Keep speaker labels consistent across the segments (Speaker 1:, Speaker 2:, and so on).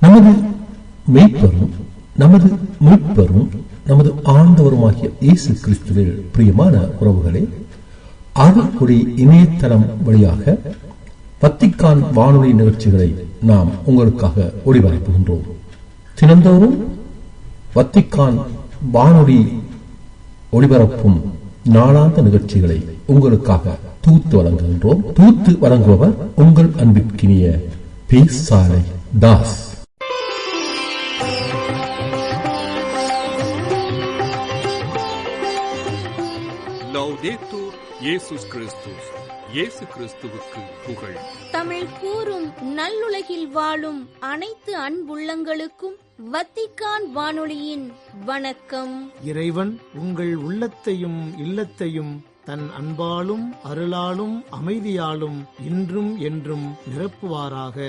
Speaker 1: நமது மெய்ப்பரும் நமது மீட்பரும் நமது ஆண்டவருமாகிய இயேசு கிறிஸ்துவில் பிரியமான உறவுகளே, அருள்கொடி இணையதளம் வழியாக வத்திக்கான் வானொலி நிகழ்ச்சிகளை நாம் உங்களுக்காக ஒளிபரப்புகின்றோம். தினந்தோறும் வத்திக்கான் வானொலி ஒளிபரப்பும் நாளாந்த நிகழ்ச்சிகளை உங்களுக்காக தூத்து வழங்குகின்றோம். தூத்து வழங்குபவர் உங்கள் அன்பிற்கினிய பேசாலை தாஸ்.
Speaker 2: லௌதேத்தூர் இயேசுஸ் கிறிஸ்துஸ். இயேசு கிறிஸ்துவுக்கு புகழ்.
Speaker 3: தமிழ் கூறும் நல்லுலகில் வாழும் அனைத்து அன்புள்ளங்களுக்கும் வத்திக்கான் வானொலியின் வணக்கம்.
Speaker 4: இறைவன் உங்கள் உள்ளத்தையும் இல்லத்தையும் தன் அன்பாலும் அருளாலும் அமைதியாலும் இன்றும் என்றும் நிரப்புவாராக.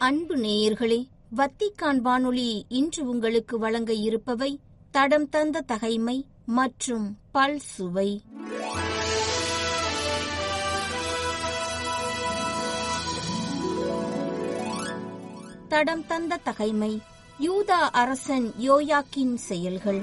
Speaker 3: அன்பு நேயர்களே, வத்திக்கான் வானொலி இன்று உங்களுக்கு வழங்க இருப்பவை தடம் தந்த தகைமை மற்றும் பல் சுவை. தடம் தந்த தகைமை, யூதா அரசன் யோயாக்கின் செயல்கள்.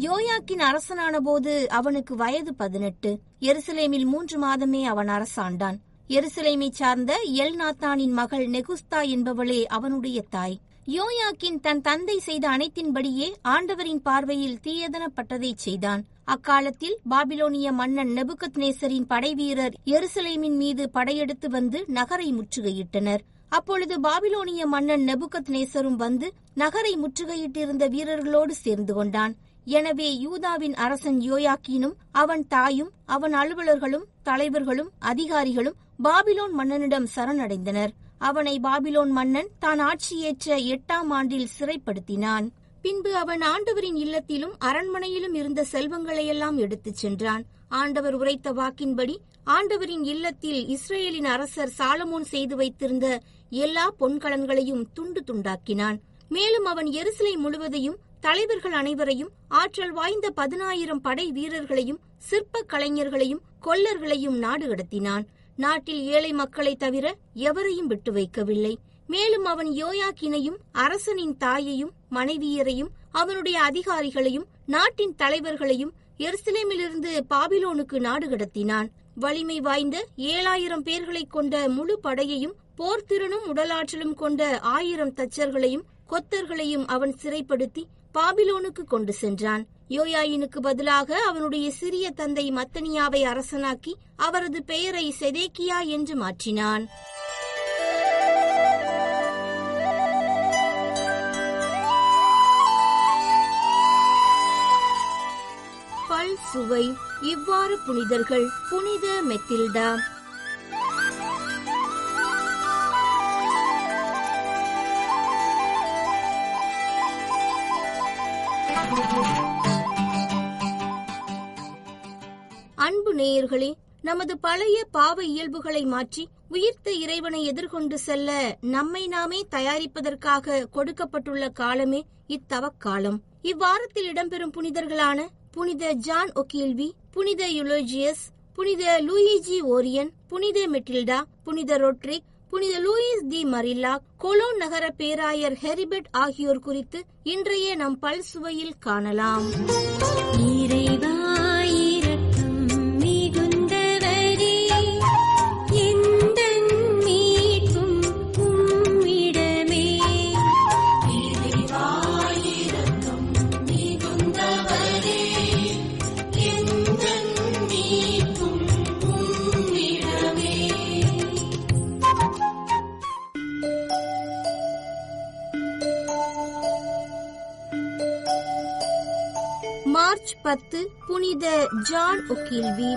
Speaker 3: யோயாக்கின் அரசனான போது அவனுக்கு வயது 18. எருசலேமில் 3 மாதமே அவன் அரசாண்டான். எருசலேமை சார்ந்த எல்நாத்தானின் மகள் நெகுஸ்தா என்பவளே அவனுடைய தாய். யோயாக்கின் தன் தந்தை செய்த அனைத்தின்படியே ஆண்டவரின் பார்வையில் தீயதனப்பட்டதை செய்தான். அக்காலத்தில் பாபிலோனிய மன்னன் நெபுகத்நேசரின் படைவீரர் எருசலேமின் மீது படையெடுத்து வந்து நகரை முற்றுகையிட்டனர். அப்பொழுது பாபிலோனிய மன்னன் நெபுகத்நேசரும் வந்து நகரை முற்றுகையிட்டிருந்த வீரர்களோடு சேர்ந்து கொண்டான். எனவே யூதாவின் அரசன் யோயாக்கீனும் அவன் தாயும் அவன் அலுவலர்களும் தலைவர்களும் அதிகாரிகளும் பாபிலோன் மன்னனிடம் சரணடைந்தனர். அவனை பாபிலோன் மன்னன் தான் ஆட்சியேற்ற 8ஆம் ஆண்டில் சிறைப்படுத்தினான். பின்பு அவன் ஆண்டவரின் இல்லத்திலும் அரண்மனையிலும் இருந்த செல்வங்களையெல்லாம் எடுத்துச் சென்றான். ஆண்டவர் உரைத்த வாக்கின்படி ஆண்டவரின் இல்லத்தில் இஸ்ரேலின் அரசர் சாலமோன் செய்து வைத்திருந்த எல்லா பொன்கலன்களையும் துண்டு துண்டாக்கினான். மேலும் அவன் எருசலேம் முழுவதையும், தலைவர்கள் அனைவரையும், ஆற்றல் வாய்ந்த 10,000 படை வீரர்களையும், சிற்ப கலைஞர்களையும், கொல்லர்களையும் நாடு கடத்தினான். நாட்டில் ஏழை மக்களை தவிர எவரையும் விட்டு வைக்கவில்லை. மேலும் அவன் யோயாக்கினையும் அரசனின் தாயையும் மனைவியரையும் அவனுடைய அதிகாரிகளையும் நாட்டின் தலைவர்களையும் எருசலேமிலிருந்து பாபிலோனுக்கு நாடு கடத்தினான். வலிமை வாய்ந்த 7,000 பேர்களை கொண்ட முழு படையையும், போர்த்திறனும் உடலாற்றலும் கொண்ட 1000 தச்சர்களையும் கொத்தர்களையும் அவன் சிறைப்படுத்தி பாபிலோனுக்கு கொண்டு சென்றான். யோயாயினுக்கு பதிலாக அவனுடைய சிறிய தந்தை மத்தனியாவை அரசனாக்கி அவரது பெயரை செதேக்கியா என்று மாற்றினான். பல் சுவை. இவ்வாறு புனிதர்கள். புனித மெத்தில்டா. அன்பு நேயர்களே, நமது பழைய பாவ இயல்புகளை மாற்றி உயிர்த்த இறைவனை எதிர்கொண்டு செல்ல நம்மை நாமே தயாரிப்பதற்காக கொடுக்கப்பட்டுள்ள காலமே இத்தவக்காலம். இவ்வாரத்தில் இடம்பெறும் புனிதர்களான புனித ஜான் ஒகீல்வி, புனித யுலோஜியஸ், புனித லூயிஜி ஓரியன், புனித மெட்டில்டா, புனித ரொட்ரிக், புனித லூயிஸ் தி மரில்லா, கொலோன் நகர பேராயர் ஹெரிபெட் ஆகியோர் குறித்து இன்றைய நம் பல் சுவையில் காணலாம். மார்ச் 10 புனித ஜான் ஒகீல்வி.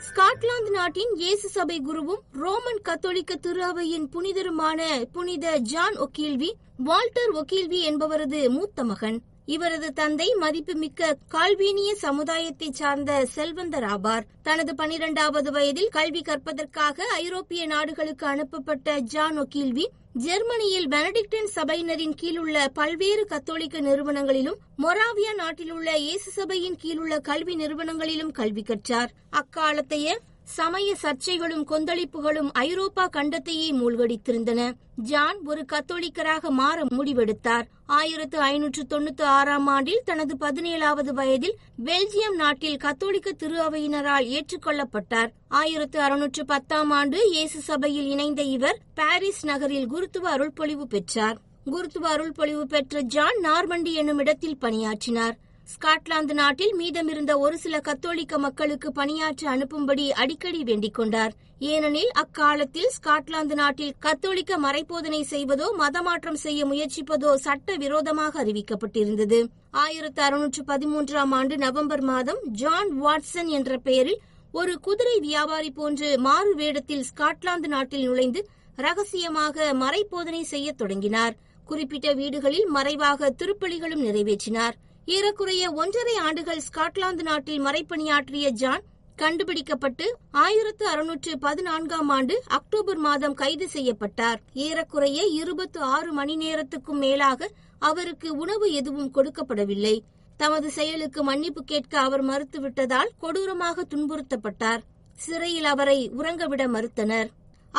Speaker 3: ஸ்காட்லாந்து நாட்டின் இயேசு சபை குருவும் ரோமன் கத்தோலிக்க திரு அவையின் புனிதருமான புனித ஜான் ஒகீல்வி வால்டர் ஒகீல்வி என்பவரது மூத்த மகன். இவரது தந்தை மதிப்புமிக்க கால்வீனிய சமுதாயத்தை சார்ந்த செல்வந்தர் ஆவார். தனது 12வது வயதில் கல்வி கற்பதற்காக ஐரோப்பிய நாடுகளுக்கு அனுப்பப்பட்ட ஜான் ஒகீல்வி ஜெர்மனியில் பெனடிக்டின் சபையினரின் கீழுள்ள பல்வேறு கத்தோலிக்க நிறுவனங்களிலும் மொராவியா நாட்டிலுள்ள இயேசு சபையின் கீழுள்ள கல்வி நிறுவனங்களிலும் கல்வி கற்றார். அக்காலத்தைய சமய சர்ச்சைகளும் கொந்தளிப்புகளும் ஐரோப்பா கண்டத்தையே மூழ்கடித்திருந்தன. ஜான் ஒரு கத்தோலிக்கராக மாற முடிவெடுத்தார். 1596ஆம் ஆண்டில் தனது 17வது வயதில் பெல்ஜியம் நாட்டில் கத்தோலிக்க திரு அவையினரால் ஏற்றுக்கொள்ளப்பட்டார். 1610ஆம் ஆண்டு இயேசு சபையில் இணைந்த இவர் பாரிஸ் நகரில் குருத்துவ அருள்பொழிவு பெற்றார். குருத்துவ அருள்பொழிவு பெற்ற ஜான் நார்மண்டி என்னும் இடத்தில் பணியாற்றினார். ஸ்காட்லாந்து நாட்டில் மீதமிருந்த ஒரு சில கத்தோலிக்க மக்களுக்கு பணியாற்ற அனுப்பும்படி அடிக்கடி வேண்டிக் கொண்டார். ஏனெனில் அக்காலத்தில் ஸ்காட்லாந்து நாட்டில் கத்தோலிக்க மறைபோதனை செய்வதோ மதமாற்றம் செய்ய முயற்சிப்பதோ சட்ட விரோதமாக அறிவிக்கப்பட்டிருந்தது. 1613ஆம் ஆண்டு நவம்பர் மாதம் ஜான் வாட்சன் என்ற பெயரில் ஒரு குதிரை வியாபாரி போன்று மாறு வேடத்தில் ஸ்காட்லாந்து நாட்டில் நுழைந்து ரகசியமாக மறைபோதனை செய்ய தொடங்கினார். குறிப்பிட்ட வீடுகளில் மறைவாக திருப்பலிகளும் நிறைவேற்றினார். ஏறக்குறைய 1.5 ஆண்டுகள் ஸ்காட்லாந்து நாட்டில் மறைப்பணியாற்றிய ஜான் கண்டுபிடிக்கப்பட்டு 1614ஆம் ஆண்டு அக்டோபர் மாதம் கைது செய்யப்பட்டார். ஏறக்குறைய 26 மணி நேரத்துக்கும் மேலாக அவருக்கு உணவு எதுவும் கொடுக்கப்படவில்லை. தமது செயலுக்கு மன்னிப்பு கேட்க அவர் மறுத்துவிட்டதால் கொடூரமாக துன்புறுத்தப்பட்டார். சிறையில் அவரை உறங்கவிட மறுத்தனர்.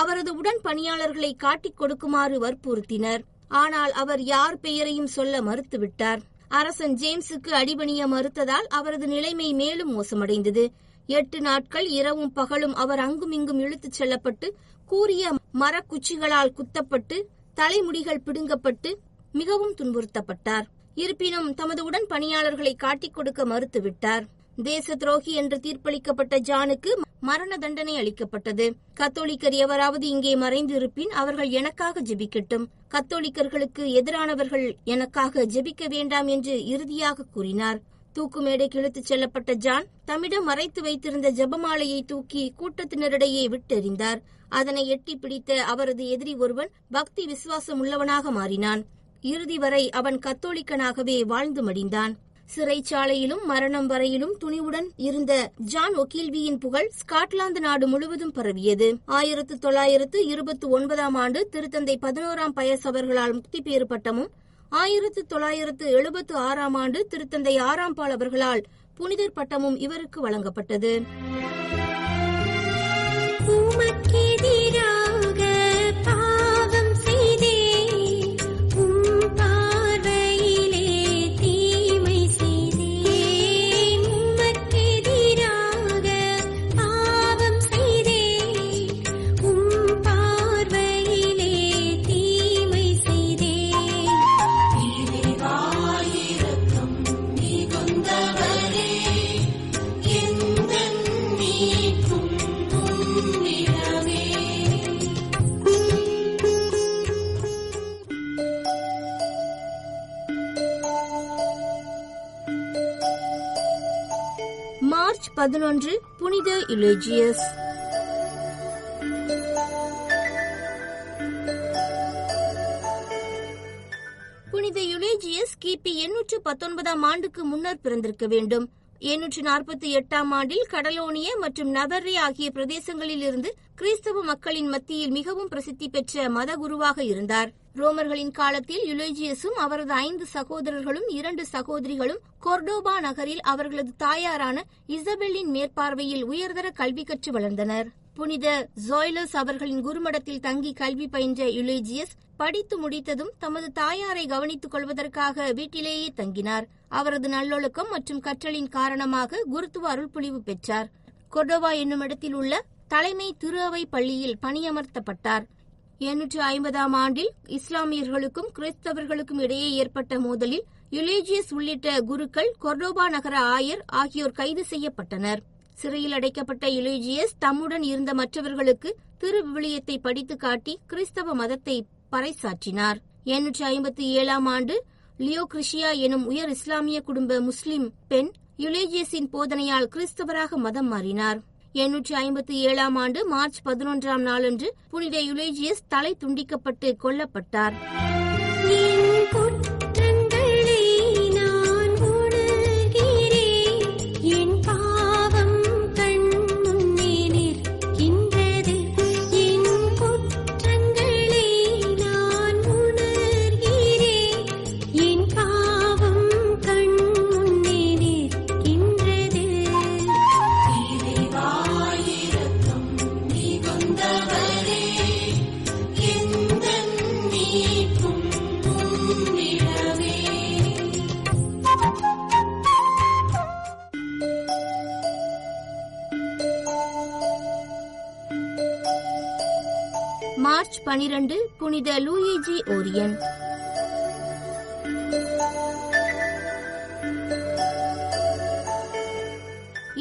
Speaker 3: அவரது உடன் பணியாளர்களை காட்டிக் கொடுக்குமாறு வற்புறுத்தினர். ஆனால் அவர் யார் பெயரையும் சொல்ல மறுத்துவிட்டார். அரசன் ஜேம்ஸுக்கு அடிபணிய மறுத்ததால் அவரது நிலைமை மேலும் மோசமடைந்தது. 8 நாட்கள் இரவும் பகலும் அவர் அங்குமிங்கும் இழுத்துச் செல்லப்பட்டு கூரிய மரக்குச்சிகளால் குத்தப்பட்டு தலைமுடிகள் பிடுங்கப்பட்டு மிகவும் துன்புறுத்தப்பட்டார். இருப்பினும் தமது உடன் பணியாளர்களை காட்டிக் கொடுக்க மறுத்துவிட்டார். தேச துரோகி என்று தீர்ப்பளிக்கப்பட்ட ஜானுக்கு மரண தண்டனை அளிக்கப்பட்டது. கத்தோலிக்கர் எவராவது இங்கே மறைந்து இருப்பின் அவர்கள் எனக்காக ஜெபிக்கட்டும். கத்தோலிக்கர்களுக்கு எதிரானவர்கள் எனக்காக ஜெபிக்க வேண்டாம் என்று இறுதியாக கூறினார். தூக்கு மேடைக்கு இழுத்துச் செல்லப்பட்ட ஜான் தம்மிடம் மறைத்து வைத்திருந்த ஜெபமாலையை தூக்கி கூட்டத்தினரிடையே விட்டெறிந்தார். அதனை எட்டி பிடித்த அவரது எதிரி ஒருவன் பக்தி விசுவாசம் உள்ளவனாக மாறினான். இறுதி வரை அவன் கத்தோலிக்கனாகவே வாழ்ந்து மடிந்தான். சிறைச்சாலையிலும் மரணம் வரையிலும் துணிவுடன் இருந்த ஜான் ஒகீல்வியின் புகழ் ஸ்காட்லாந்து நாடு முழுவதும் பரவியது. 1929ஆம் ஆண்டு திருத்தந்தை 11ஆம் பயஸ் அவர்களால் முக்தி பேறு பட்டமும் 1976ஆம் ஆண்டு திருத்தந்தை 6ஆம் பால் அவர்களால் புனிதர் பட்டமும் இவருக்கு வழங்கப்பட்டது. மார்ச் 11 புனித யுலேஜியஸ். புனித யுலேஜியஸ் கிபி 819ஆம் ஆண்டுக்கு முன்னர் பிறந்திருக்க வேண்டும். 848ஆம் ஆண்டில் கடலோனிய மற்றும் நவர்ரே ஆகிய பிரதேசங்களில் இருந்து கிறிஸ்தவ மக்களின் மத்தியில் மிகவும் பிரசித்தி பெற்ற மத குருவாக இருந்தார். ரோமர்களின் காலத்தில் யுலேஜியஸும் அவரது 5 சகோதரர்களும் 2 சகோதரிகளும் கொர்டோபா நகரில் அவர்களது தாயாரான இசபெல்லின் மேற்பார்வையில் உயர்தர கல்வி கற்று வளர்ந்தனர். புனித ஜோய்லஸ் அவர்களின் குருமடத்தில் தங்கி கல்வி பயின்ற யுலேஜியஸ் படித்து முடித்ததும் தமது தாயாரை கவனித்துக் கொள்வதற்காக வீட்டிலேயே தங்கினார். அவரது நல்லொழுக்கம் மற்றும் கற்றலின் காரணமாக குருத்துவ அருள்பொழிவு பெற்றார். கொர்டோபா என்னும் இடத்தில் உள்ள தலைமை திரு அவை பள்ளியில் பணியமர்த்தப்பட்டார். 850ஆம் ஆண்டில் இஸ்லாமியர்களுக்கும் கிறிஸ்தவர்களுக்கும் இடையே ஏற்பட்ட மோதலில் யுலேஜியஸ் உள்ளிட்ட குருக்கள், கொர்டோபா நகர ஆயர் ஆகியோர் கைது செய்யப்பட்டனர். சிறையில் அடைக்கப்பட்ட யுலேஜியஸ் தம்முடன் இருந்த மற்றவர்களுக்கு திரு விவிலியத்தை படித்து காட்டி கிறிஸ்தவ மதத்தை பறைசாற்றினார். 857ஆம் ஆண்டு லியோக்ரிஷியா எனும் உயர் இஸ்லாமிய குடும்ப முஸ்லிம் பெண் யுலேஜியஸின் போதனையால் கிறிஸ்தவராக மதம் மாறினார். 857ஆம் ஆண்டு மார்ச் 11ஆம் நாளன்று புனித யுலேஜியஸ் தலை துண்டிக்கப்பட்டு கொல்லப்பட்டார்.
Speaker 5: குற்றங்களை நான்
Speaker 3: மார்ச் 12 புனித லூயிஜி ஓரியன்.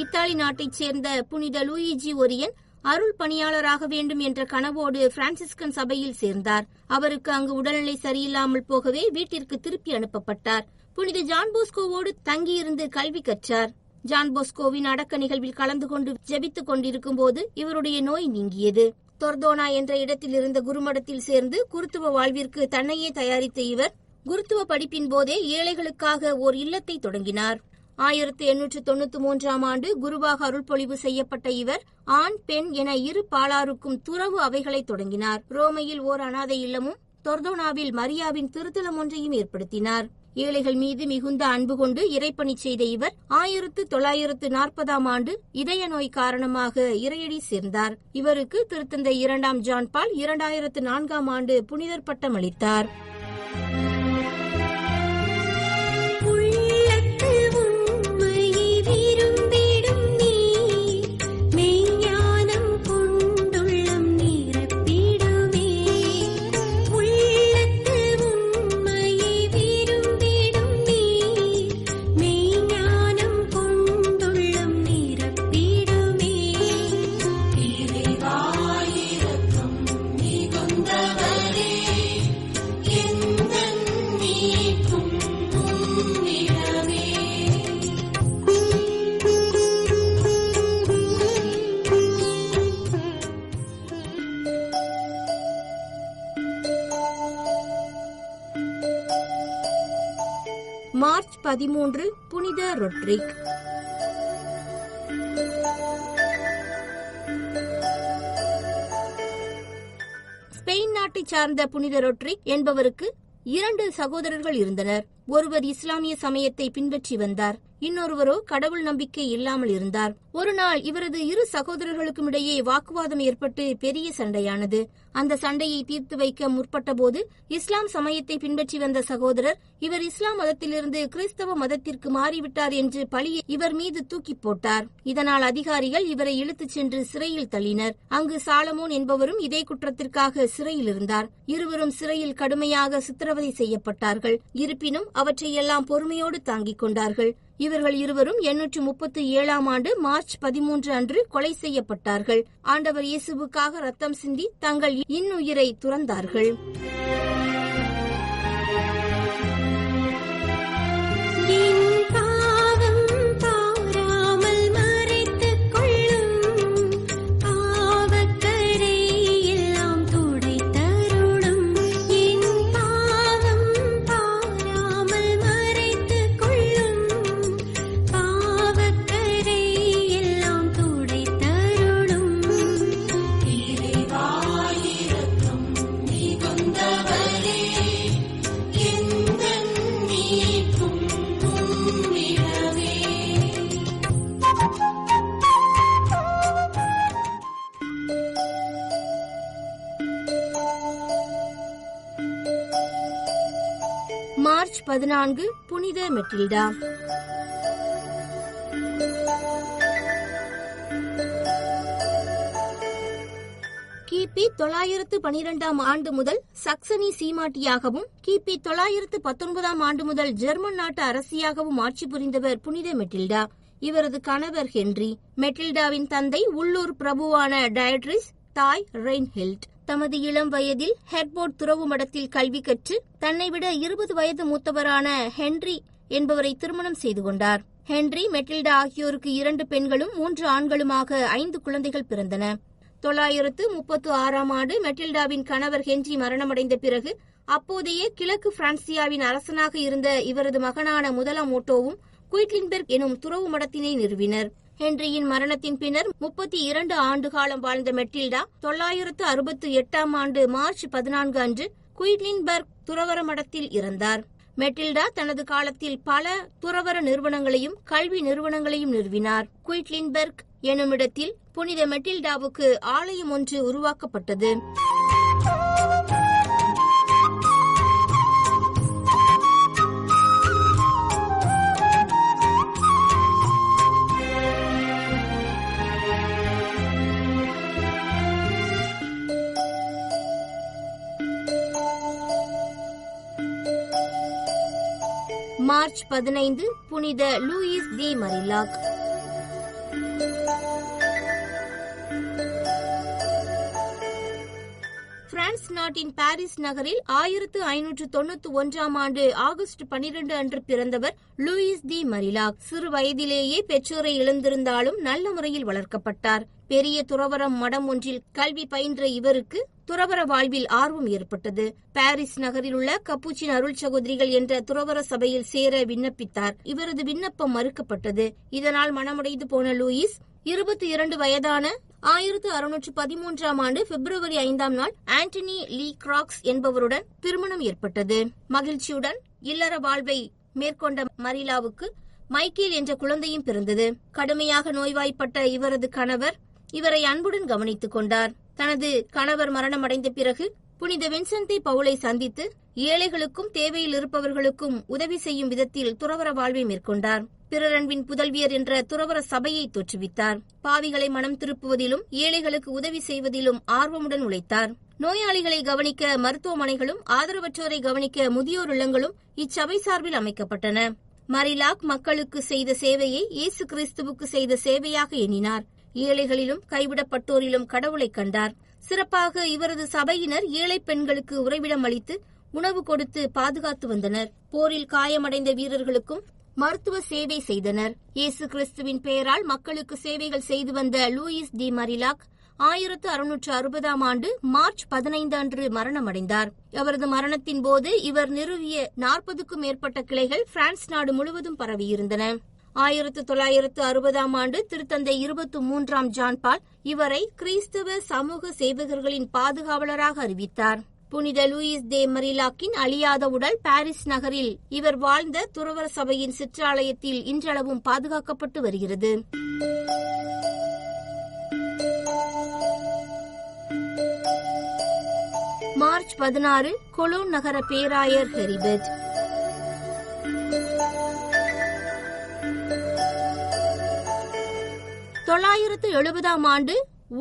Speaker 3: இத்தாலி நாட்டைச் சேர்ந்த புனித லூயிஜி ஓரியன் அருள் பணியாளராக வேண்டும் என்ற கனவோடு பிரான்சிஸ்கன் சபையில் சேர்ந்தார். அவருக்கு அங்கு உடல்நிலை சரியில்லாமல் போகவே வீட்டிற்கு திருப்பி அனுப்பப்பட்டார். புனித ஜான் போஸ்கோவோடு தங்கியிருந்து கல்வி கற்றார். ஜான் போஸ்கோவின் அடக்க நிகழ்வில் கலந்து கொண்டு ஜெபித்துக் கொண்டிருக்கும் போது இவருடைய நோய் நீங்கியது. தொர்தோனா என்ற இடத்தில் இருந்த குருமடத்தில் சேர்ந்து குருத்துவ வாழ்விற்கு தன்னையே தயாரித்த இவர் குருத்துவ படிப்பின் போதே ஏழைகளுக்காக ஓர் இல்லத்தை தொடங்கினார். 1893ஆம் ஆண்டு குருவாக அருள்பொழிவு செய்யப்பட்ட இவர் ஆண் பெண் என இரு பாலாருக்கும் துறவு அவைகளை தொடங்கினார். ரோமையில் ஓர் அனாதை இல்லமும் தொர்தோனாவில் மரியாவின் திருத்தலம் ஒன்றையும் ஏற்படுத்தினார். ஏழைகள் மீது மிகுந்த அன்பு கொண்டு இறைப்பணி செய்த இவர் 1940ஆம் ஆண்டு இதய நோய் காரணமாக இறையடி சேர்ந்தார். இவருக்கு திருத்தந்தை 2ஆம் ஜான் பால் 2004ஆம் ஆண்டு புனிதர் பட்டம் அளித்தார். மார்ச் 13 புனித ரொட்ரிக். ஸ்பெயின் நாட்டை சார்ந்த புனித ரொட்ரிக் என்பவருக்கு 2 சகோதரர்கள் இருந்தனர். ஒருவர் இஸ்லாமிய சமயத்தை பின்பற்றி வந்தார், இன்னொருவரோ கடவுள் நம்பிக்கை இல்லாமல் இருந்தார். ஒரு நாள் இவரது 2 சகோதரர்களுக்கும் இடையே வாக்குவாதம் ஏற்பட்டு பெரிய சண்டையானது. அந்த சண்டையை தீர்த்து வைக்க முற்பட்ட போது இஸ்லாம் சமயத்தை பின்பற்றி வந்த சகோதரர் இவர் இஸ்லாம் மதத்திலிருந்து கிறிஸ்தவ மதத்திற்கு மாறிவிட்டார் என்று பழியை இவர் மீது தூக்கி போட்டார். இதனால் அதிகாரிகள் இவரை இழுத்துச் சென்று சிறையில் தள்ளினர். அங்கு சாலமோன் என்பவரும் இதே குற்றத்திற்காக சிறையில் இருந்தார். இருவரும் சிறையில் கடுமையாக சித்திரவதை செய்யப்பட்டார்கள். இருப்பினும் அவற்றையெல்லாம் பொறுமையோடு தாங்கிக் கொண்டார்கள். இவர்கள் இருவரும் 837ஆம் ஆண்டு மார்ச் 13 அன்று கொலை செய்யப்பட்டார்கள். ஆண்டவர் இயேசுவுக்காக ரத்தம் சிந்தி தங்கள் இன்னுயிரை துறந்தார்கள். மார்ச் 14 புனித மெட்டில்டா. கிபி 912ஆம் ஆண்டு முதல் சக்சனி சீமாட்டியாகவும் கிபி 919ஆம் ஆண்டு முதல் ஜெர்மன் நாட்டு அரசியாகவும் ஆட்சி புரிந்தவர் புனித மெட்டில்டா. இவரது கணவர் ஹென்றி. மெட்டில்டாவின் தந்தை உள்ளூர் பிரபுவான டயட்ரிஸ், தாய் ரெயின்ஹில்ட். தமது இளம் வயதில் ஹெர்போர்ட் துறவு மடத்தில் கல்வி கற்று தன்னை விட 20 வயது மூத்தவரான ஹென்றி என்பவரை திருமணம் செய்து கொண்டார். ஹென்றி, மெட்டில்டா ஆகியோருக்கு 2 பெண்களும் 3 ஆண்களுமாக 5 குழந்தைகள் பிறந்தன. 936ஆம் ஆண்டு மெட்டில்டாவின் கணவர் ஹென்றி மரணமடைந்த பிறகு அப்போதைய கிழக்கு பிரான்சியாவின் அரசனாக இருந்த இவரது மகனான முதலாம் ஓட்டோவும் குயிட்லின்பெர்க் எனும் துறவு மடத்தினை நிறுவினர். ஹென்ரியின் மரணத்தின் பின்னர் 32 ஆண்டு காலம் வாழ்ந்த மெட்டில்டா 968ஆம் ஆண்டு மார்ச் 14 அன்று குயிட்லின்பெர்க் துறவர மடத்தில் இறந்தார். மெட்டில்டா தனது காலத்தில் பல துறவர நிறுவனங்களையும் கல்வி நிறுவனங்களையும் நிறுவினார். குயிட்லின்பெர்க் எனும் இடத்தில் புனித மெட்டில்டாவுக்கு ஆலயம் ஒன்று உருவாக்கப்பட்டது. மார்ச் 15 புனித லூயிஸ் தி மரிலாக். பிரான்ஸ் நாட்டின் பாரிஸ் நகரில் 1591 ஆண்டு ஆகஸ்ட் 12 அன்று பிறந்தவர் லூயிஸ் தி மரிலாக். சிறு வயதிலேயே பெற்றோரை இழந்திருந்தாலும் நல்ல முறையில் வளர்க்கப்பட்டார். பெரிய துறவரம் மடம் ஒன்றில் கல்வி பயின்ற இவருக்கு துறவர வாழ்வில் ஆர்வம் ஏற்பட்டது. பாரிஸ் நகரில் உள்ள கப்புச்சின் அருள் சகோதரிகள் என்ற துறவர சபையில் சேர விண்ணப்பித்தார். இவரது விண்ணப்பம் மறுக்கப்பட்டது. இதனால் மனமுடைந்து போன லூயிஸ் 22 வயதான 1613 ஆண்டு பிப்ரவரி 5 நாள் ஆண்டனி லீ கிராக்ஸ் என்பவருடன் திருமணம் ஏற்பட்டது. மகிழ்ச்சியுடன் இல்லற வாழ்வை மேற்கொண்ட மரிலாவுக்கு மைக்கேல் என்ற குழந்தையும் பிறந்தது. கடுமையாக நோய்வாய்ப்பட்ட இவரது கணவர் இவரை அன்புடன் கவனித்துக் கொண்டார். தனது கணவர் மரணமடைந்த பிறகு புனித வின்சென்ட் பவுலை சந்தித்து ஏழைகளுக்கும் தேவையில் இருப்பவர்களுக்கும் உதவி செய்யும் விதத்தில் துறவர வாழ்வை மேற்கொண்டார். பிறரன்பின் புதல்வியர் என்ற துறவர சபையை தோற்றுவித்தார். பாவிகளை மனம் திருப்புவதிலும் ஏழைகளுக்கு உதவி செய்வதிலும் ஆர்வமுடன் உழைத்தார். நோயாளிகளை கவனிக்க மருத்துவமனைகளும் ஆதரவற்றோரை கவனிக்க முதியோர் இல்லங்களும் இச்சபை சார்பில் அமைக்கப்பட்டன. மரிலாக் மக்களுக்கு செய்த சேவையை இயேசு கிறிஸ்துவுக்கு செய்த சேவையாக எண்ணினார். ஏழைகளிலும் கைவிடப்பட்டோரிலும் கடவுளை கண்டார். சிறப்பாக இவரது சபையினர் ஏழை பெண்களுக்கு உறைவிடம் அளித்து உணவு கொடுத்து பாதுகாத்து வந்தனர். போரில் காயமடைந்த வீரர்களுக்கும் மருத்துவ சேவை செய்தனர். இயேசு கிறிஸ்துவின் பெயரால் மக்களுக்கு சேவைகள் செய்து வந்த லூயிஸ் தி மரிலாக் 1660 ஆண்டு மார்ச் 15 அன்று மரணமடைந்தார். அவரது மரணத்தின் போது இவர் நிறுவிய 40க்கும் மேற்பட்ட கிளைகள் பிரான்ஸ் நாடு முழுவதும் பரவியிருந்தன. 1960 ஆண்டு திருத்தந்தை 23 ஜான் பால் இவரை கிறிஸ்தவ சமூக சேவகர்களின் பாதுகாவலராக அறிவித்தார். புனித லூயிஸ் தே மரிலாக்கின் அழியாத உடல் பாரிஸ் நகரில் இவர் வாழ்ந்த துறவர சபையின் சிற்றாலயத்தில் இன்றளவும் பாதுகாக்கப்பட்டு வருகிறது. மார்ச் 16 கொலோன் நகர பேராயர் ஹெரிபெட். ஆண்டு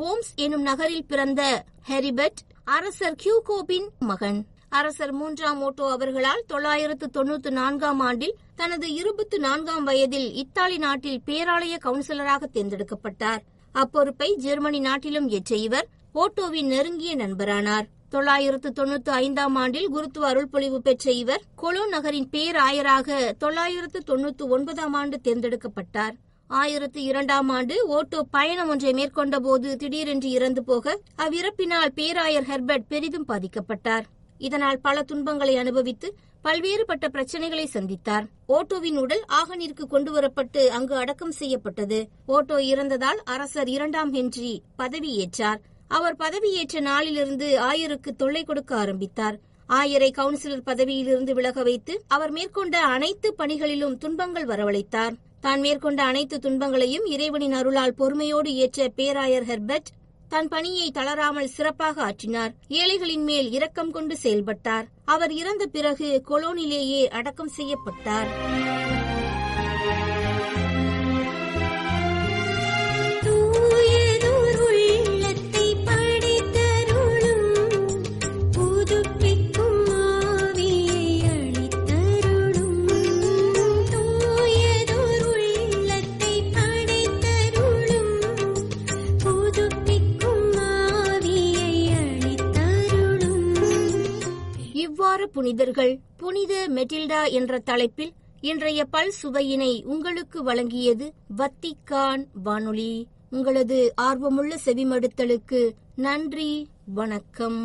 Speaker 3: ஓம்ஸ் எனும் நகரில் பிறந்த ஹெரிபெட் அரசர் ஹியூகோபின் மகன். அரசர் 3ஆம் ஓட்டோ அவர்களால் 994 ஆண்டில் தனது 24 வயதில் இத்தாலி நாட்டில் பேராலய கவுன்சிலராக தேர்ந்தெடுக்கப்பட்டார். அப்பொறுப்பை ஜெர்மனி நாட்டிலும் ஏற்ற இவர் ஓட்டோவின் நெருங்கிய நண்பரானார். 995 ஆண்டில் குருத்துவ அருள்பொழிவு பெற்ற இவர் கொலோன் நகரின் பேராயராக 999 ஆண்டு தேர்ந்தெடுக்கப்பட்டார். 1002 ஆண்டு ஓட்டோ பயணம் ஒன்றை மேற்கொண்ட போது திடீரென்று இறந்து போக அவ்விறப்பினால் பேராயர் ஹெர்பர்ட் பெரிதும் பாதிக்கப்பட்டார். இதனால் பல துன்பங்களை அனுபவித்து பல்வேறுபட்ட பிரச்சனைகளை சந்தித்தார். ஓட்டோவின் உடல் ஆகனிற்கு கொண்டுவரப்பட்டு அங்கு அடக்கம் செய்யப்பட்டது. ஓட்டோ இறந்ததால் அரசர் 2ஆம் ஹென்றி பதவியேற்றார். அவர் பதவியேற்ற நாளிலிருந்து ஆயருக்கு தொல்லை கொடுக்க ஆரம்பித்தார். ஆயரை கவுன்சிலர் பதவியிலிருந்து விலக வைத்து அவர் மேற்கொண்ட அனைத்து பணிகளிலும் துன்பங்கள் வரவழைத்தார். தான் மேற்கொண்ட அனைத்து துன்பங்களையும் இறைவனின் அருளால் பொறுமையோடு ஏற்ற பேராயர் ஹெர்பர்ட் தன் பணியை தளராமல் சிறப்பாக ஆற்றினார். ஏழைகளின் மேல் இரக்கம் கொண்டு செயல்பட்டார். அவர் இறந்த பிறகு கொலோனிலேயே அடக்கம் செய்யப்பட்டார். புனிதர்கள் புனித மெட்டில்டா என்ற தலைப்பில் இன்றைய பல் சுவையினை உங்களுக்கு வழங்கியது வத்திக்கான் வானொலி. உங்களது ஆர்வமுள்ள செவிமடுத்தலுக்கு நன்றி. வணக்கம்.